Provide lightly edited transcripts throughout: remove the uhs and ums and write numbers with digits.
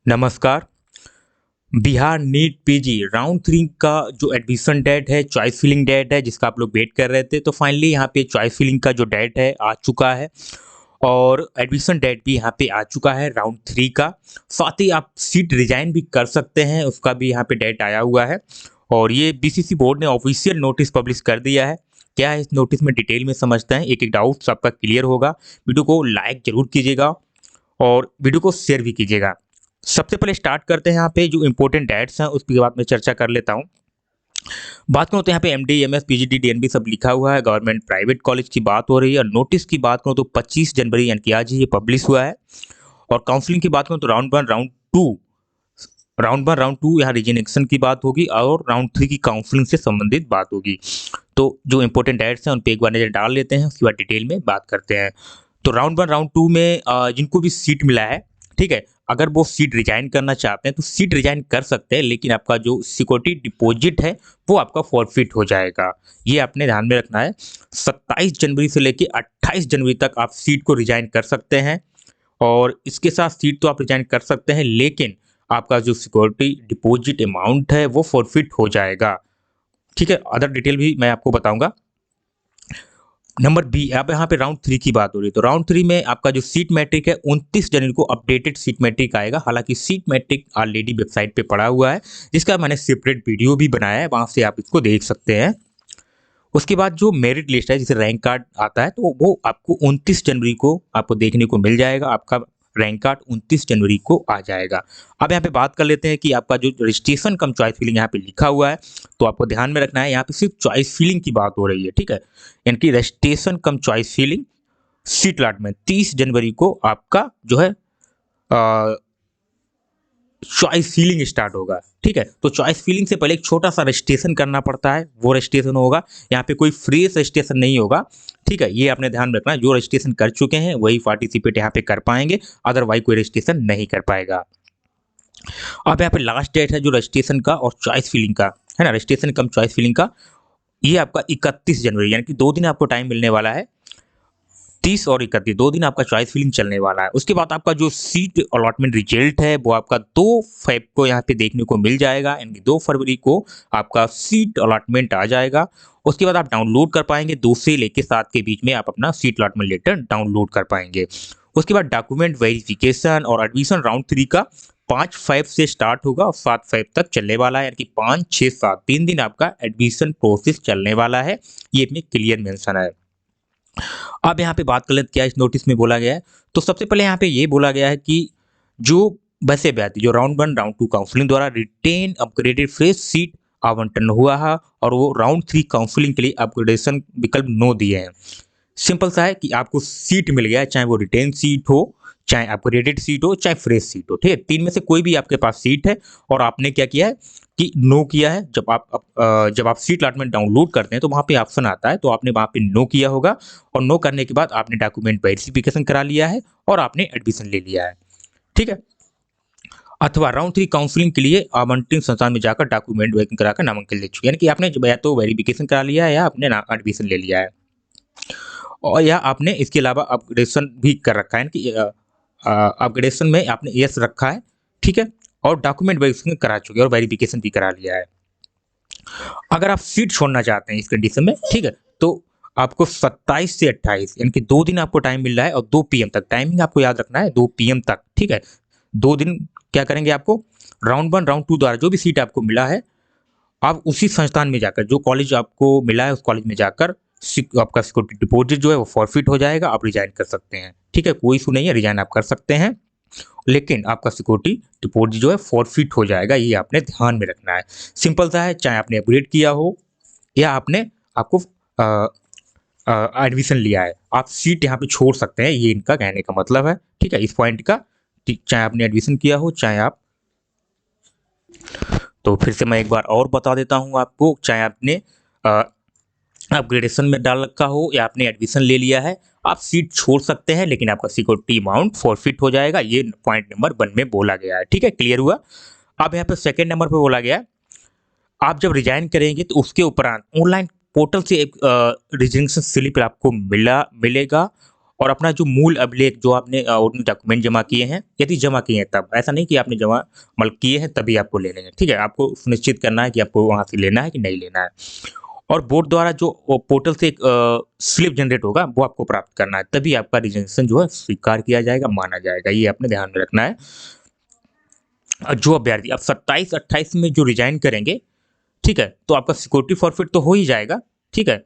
नमस्कार। Bihar NEET PG round 3 का जो एडमिशन डेट है, चॉइस फिलिंग डेट है, जिसका आप लोग वेट कर रहे थे, तो फाइनली यहाँ पे चॉइस फिलिंग का जो डेट है आ चुका है और एडमिशन डेट भी यहाँ पे आ चुका है राउंड 3 का। साथ ही आप सीट रिजाइन भी कर सकते हैं, उसका भी यहाँ पे डेट आया हुआ है और ये बीसीसी बोर्ड ने ऑफिशियल नोटिस पब्लिश कर दिया है। क्या है इस नोटिस में, डिटेल में समझते हैं, एक-एक डाउट्स आपका क्लियर होगा। वीडियो को लाइक ज़रूर कीजिएगा और वीडियो को शेयर भी कीजिएगा। सबसे पहले स्टार्ट करते हैं यहाँ पे जो इम्पोर्टेंट डेट्स हैं उसके बाद मैं चर्चा कर लेता हूँ। बात करूँ तो यहाँ पे एमडी, एमएस, पीजीडी, डीएनबी सब लिखा हुआ है। गवर्नमेंट प्राइवेट कॉलेज की बात हो रही है और नोटिस की बात करूँ तो 25 जनवरी यानी कि आज ही ये पब्लिश हुआ है। और काउंसलिंग की बात करूँ तो राउंड 1 राउंड 2 यहाँ रिजनेक्शन की बात होगी और राउंड 3 की काउंसलिंग से संबंधित बात होगी। तो जो इंपॉर्टेंट डेट्स हैं उन पे एक बार नज़र डाल लेते हैं, उसके बाद डिटेल में बात करते हैं। तो राउंड 1 राउंड 2 में जिनको भी सीट मिला है, ठीक है, अगर वो सीट रिजाइन करना चाहते हैं तो सीट रिजाइन कर सकते हैं, लेकिन आपका जो सिक्योरिटी डिपॉजिट है वो आपका फॉरफिट हो जाएगा। ये आपने ध्यान में रखना है। 27 जनवरी से लेके 28 जनवरी तक आप सीट को रिजाइन कर सकते हैं और इसके साथ सीट तो आप रिजाइन कर सकते हैं, लेकिन आपका जो सिक्योरिटी डिपॉजिट अमाउंट है वो फॉरफिट हो जाएगा। ठीक है, अदर डिटेल भी मैं आपको बताऊंगा। नंबर बी, आप यहाँ पे राउंड 3 की बात हो रही है, तो राउंड 3 में आपका जो सीट मैट्रिक है 29 जनवरी को अपडेटेड सीट मैट्रिक आएगा। हालांकि सीट मैट्रिक ऑलरेडी वेबसाइट पे पड़ा हुआ है, जिसका मैंने सेपरेट वीडियो भी बनाया है, वहां से आप इसको देख सकते हैं। उसके बाद जो मेरिट लिस्ट है, जिसे रैंक कार्ड आता है, तो वो आपको 29 जनवरी को आपको देखने को मिल जाएगा। आपका रैंक कार्ड 29 जनवरी को आ जाएगा। अब यहाँ पे बात कर लेते हैं कि आपका जो रजिस्ट्रेशन कम चॉइस फिलिंग यहाँ पे लिखा हुआ है, तो आपको ध्यान में रखना है, यहाँ पे सिर्फ चॉइस फिलिंग की बात हो रही है। ठीक है, यानी कि रजिस्ट्रेशन कम चॉइस फिलिंग सीट अलॉटमेंट 30 जनवरी को आपका जो है चॉइस फिलिंग स्टार्ट होगा। ठीक है, तो चॉइस फिलिंग से पहले एक छोटा सा रजिस्ट्रेशन करना पड़ता है, वो रजिस्ट्रेशन होगा। यहाँ पे कोई फ्रेश रजिस्ट्रेशन नहीं होगा। ठीक है, ये आपने ध्यान रखना है, जो रजिस्ट्रेशन कर चुके हैं वही पार्टिसिपेट यहाँ पे कर पाएंगे, अदरवाइज कोई रजिस्ट्रेशन नहीं कर पाएगा। अब यहाँ पे लास्ट डेट है जो रजिस्ट्रेशन का और चॉइस फिलिंग का है ना, रजिस्ट्रेशन कम चॉइस फिलिंग का, ये आपका 31 जनवरी, यानी कि 2 दिन आपको टाइम मिलने वाला है। 30 और 31 2 दिन आपका चॉइस फिलिंग चलने वाला है। उसके बाद आपका जो सीट अलॉटमेंट रिजल्ट है वो आपका 2 फेब को यहाँ पे देखने को मिल जाएगा, यानी 2 फरवरी को आपका सीट अलॉटमेंट आ जाएगा। उसके बाद आप डाउनलोड कर पाएंगे, 2 से लेके 7 के बीच में आप अपना सीट अलॉटमेंट लेटर डाउनलोड कर पाएंगे। उसके बाद डॉक्यूमेंट वेरिफिकेशन और एडमिशन राउंड 3 का 5 फेब से स्टार्ट होगा और 7 फेब तक चलने वाला है, यानी कि 5, 6, 7 3 दिन आपका एडमिशन प्रोसेस चलने वाला है। ये इसमें क्लियर मेंशन है। अब यहाँ पे बात कर लेते क्या इस नोटिस में बोला गया है। तो सबसे पहले यहाँ पे ये बोला गया है कि जो बसे अभ्यर्थी जो राउंड 1 राउंड 2 काउंसलिंग द्वारा रिटेन अपग्रेडेड फ्रेश सीट आवंटन हुआ है और वो राउंड 3 काउंसलिंग के लिए अपग्रेडेशन विकल्प नो दिए हैं। सिंपल सा है कि आपको सीट मिल गया है, चाहे वो रिटेन सीट हो, चाहे अपग्रेडेड सीट हो, चाहे फ्रेश सीट हो। ठीक है, 3 में से कोई भी आपके पास सीट है और आपने क्या किया है कि नो किया है। जब आप सीट अलॉटमेंट डाउनलोड करते हैं तो वहाँ पे ऑप्शन आता है, तो आपने वहाँ पे नो किया होगा और नो करने के बाद आपने डॉक्यूमेंट वेरिफिकेशन करा लिया है और आपने एडमिशन ले लिया है। ठीक है, अथवा राउंड 3 काउंसलिंग के लिए आवंटित संस्थान में जाकर डॉक्यूमेंट वेरिफिकेशन कराकर नामांकन ले चुके हैं, यानी कि आपने या तो वेरिफिकेशन करा लिया है या आपने एडमिशन ले लिया है और या आपने इसके अलावा अपग्रेडेशन भी कर रखा है कि अपग्रेडेशन में आपने यस रखा है। ठीक है, और डॉक्यूमेंट वेरिफिकेशन करा चुके हैं और वेरिफिकेशन भी करा लिया है। अगर आप सीट छोड़ना चाहते हैं इस कंडीशन में, ठीक है, तो आपको 27 से 28 यानी कि 2 दिन आपको टाइम मिल रहा है और 2 पीएम तक टाइमिंग आपको याद रखना है, 2 पीएम तक। ठीक है, 2 दिन क्या करेंगे, आपको राउंड 1 राउंड 2 द्वारा जो भी सीट आपको मिला है, आप उसी संस्थान में जाकर, जो कॉलेज आपको मिला है उस कॉलेज में जाकर आपका सिक्योरिटी डिपॉजिट जो है वो फॉरफिट हो जाएगा, आप रिजाइन कर सकते हैं। ठीक है, कोई इशू नहीं है, रिजाइन आप कर सकते हैं, लेकिन आपका सिक्योरिटी डिपॉजिट जो है फॉरफिट हो जाएगा, ये आपने ध्यान में रखना है। सिंपल सा है, चाहे आपने अपग्रेड किया हो या आपको एडमिशन लिया है, आप सीट यहाँ पे छोड़ सकते हैं, ये इनका कहने का मतलब है। ठीक है, इस पॉइंट का, चाहे आपने एडमिशन किया हो चाहे आप, तो फिर से मैं एक बार और बता देता हूँ आपको, चाहे आपने अपग्रेडेशन में डाल रखा हो या आपने एडमिशन ले लिया है, आप सीट छोड़ सकते हैं, लेकिन आपका सिक्योरिटी अमाउंट फॉरफिट हो जाएगा, ये पॉइंट नंबर 1 में बोला गया है। ठीक है, क्लियर हुआ। अब यहाँ पे सेकंड नंबर पे बोला गया है, आप जब रिजाइन करेंगे तो उसके उपरांत ऑनलाइन पोर्टल से एक रिजिग्नेशन स्लिप आपको मिलेगा और अपना जो मूल अभिलेख जो आपने डॉक्यूमेंट जमा किए हैं, यदि जमा किए हैं तब, ऐसा नहीं कि आपने जमा मतलब किए हैं तभी आपको ले लेंगे, ठीक है। आपको सुनिश्चित करना है कि आपको वहाँ से लेना है कि नहीं लेना है। और बोर्ड द्वारा जो पोर्टल से एक स्लिप जनरेट होगा वो आपको प्राप्त करना है, तभी आपका रिजर्वेशन जो है स्वीकार किया जाएगा, माना जाएगा। ये आपने ध्यान में रखना है। जो अभ्यर्थी अब 27-28 में जो रिजाइन करेंगे, ठीक है, तो आपका सिक्योरिटी फॉरफिट तो हो ही जाएगा, ठीक है।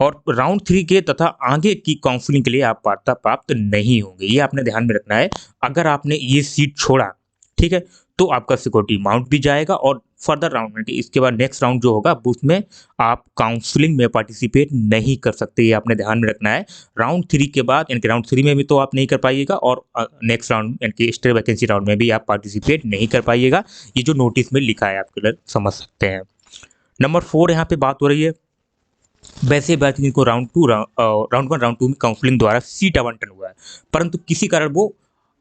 और राउंड 3 के तथा आगे की काउंसलिंग के लिए आप पात्रता प्राप्त नहीं होंगे, ये आपने ध्यान में रखना है। अगर आपने ये सीट छोड़ा, ठीक है, तो आपका सिक्योरिटी अमाउंट भी जाएगा और फर्दर राउंड में इसके बाद नेक्स्ट राउंड जो होगा उसमें आप काउंसलिंग में पार्टिसिपेट नहीं कर सकते, ये आपने ध्यान में रखना है। राउंड 3 के बाद यानी कि राउंड 3 में भी तो आप नहीं कर पाइएगा और नेक्स्ट राउंड यानी कि स्टे वैकेंसी राउंड में भी आप पार्टिसिपेट नहीं कर पाइएगा। ये जो नोटिस में लिखा है आप क्लियर समझ सकते हैं। नंबर 4 यहाँ पे बात हो रही है वैसे अभ्यर्थी जिनको राउंड 1 राउंड 2 में काउंसलिंग द्वारा सीट आवंटन हुआ है, परंतु किसी कारण वो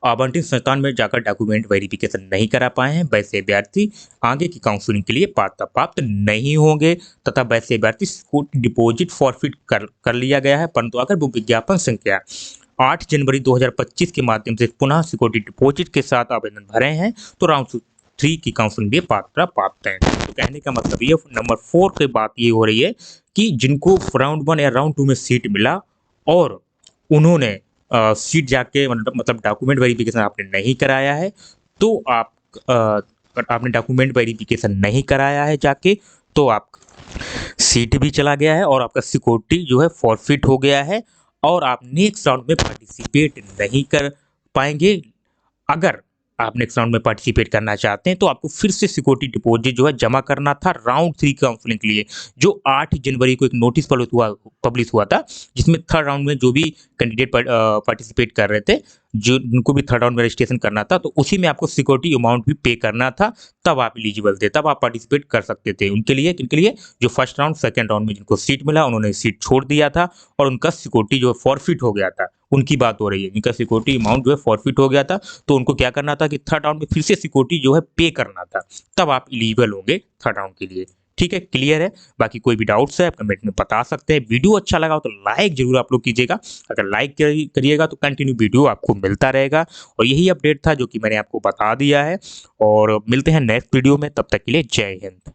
आवंटित संस्थान में जाकर डॉक्यूमेंट वेरिफिकेशन नहीं करा पाए हैं, वैसे अभ्यर्थी आगे की काउंसलिंग के लिए पात्रता प्राप्त नहीं होंगे तथा वैसे अभ्यर्थी डिपॉजिट फॉरफिट कर लिया गया है, परंतु अगर वो विज्ञापन संख्या 8 जनवरी 2025 के माध्यम से पुनः सिक्योरिटी डिपॉजिट के साथ आवेदन भरे हैं तो राउंड 3 की काउंसलिंग में पात्रता प्राप्त है। तो कहने का मतलब ये नंबर 4 की बात ये हो रही है कि जिनको राउंड 1 या राउंड 2 में सीट मिला और उन्होंने सीट जाके मतलब डॉक्यूमेंट वेरिफिकेशन आपने नहीं कराया है, तो आपने डॉक्यूमेंट वेरिफिकेशन नहीं कराया है जाके, तो आप सीट भी चला गया है और आपका सिक्योरिटी जो है फॉरफिट हो गया है और आप नेक्स्ट राउंड में पार्टिसिपेट नहीं कर पाएंगे। अगर आप नेक्स्ट राउंड में पार्टिसिपेट करना चाहते हैं तो आपको फिर से सिक्योरिटी डिपॉजिट जो है जमा करना था राउंड 3 काउंसलिंग के लिए, जो 8 जनवरी को एक नोटिस पब्लिश हुआ था, जिसमें थर्ड राउंड में जो भी कैंडिडेट पार्टिसिपेट कर रहे थे, जो जिनको भी थर्ड राउंड में रजिस्ट्रेशन करना था, तो उसी में आपको सिक्योरिटी अमाउंट भी पे करना था, तब आप एलिजिबल थे, तब आप पार्टिसिपेट कर सकते थे। उनके लिए किनके लिए, जो फर्स्ट राउंड सेकेंड राउंड में जिनको सीट मिला उन्होंने सीट छोड़ दिया था और उनका सिक्योरिटी जो है फॉरफिट हो गया था, उनकी बात हो रही है, जिनका सिक्योरिटी अमाउंट जो है फॉरफिट हो गया था, तो उनको क्या करना था कि थर्ड राउंड में फिर से सिक्योरिटी जो है पे करना था, तब आप एलिजिबल होंगे थर्ड राउंड के लिए। ठीक है, क्लियर है। बाकी कोई भी डाउट्स है आप कमेंट में बता सकते हैं। वीडियो अच्छा लगा हो तो लाइक जरूर आप लोग कीजिएगा, अगर लाइक करिएगा तो कंटिन्यू वीडियो आपको मिलता रहेगा। और यही अपडेट था जो कि मैंने आपको बता दिया है, और मिलते हैं नेक्स्ट वीडियो में, तब तक के लिए जय हिंद।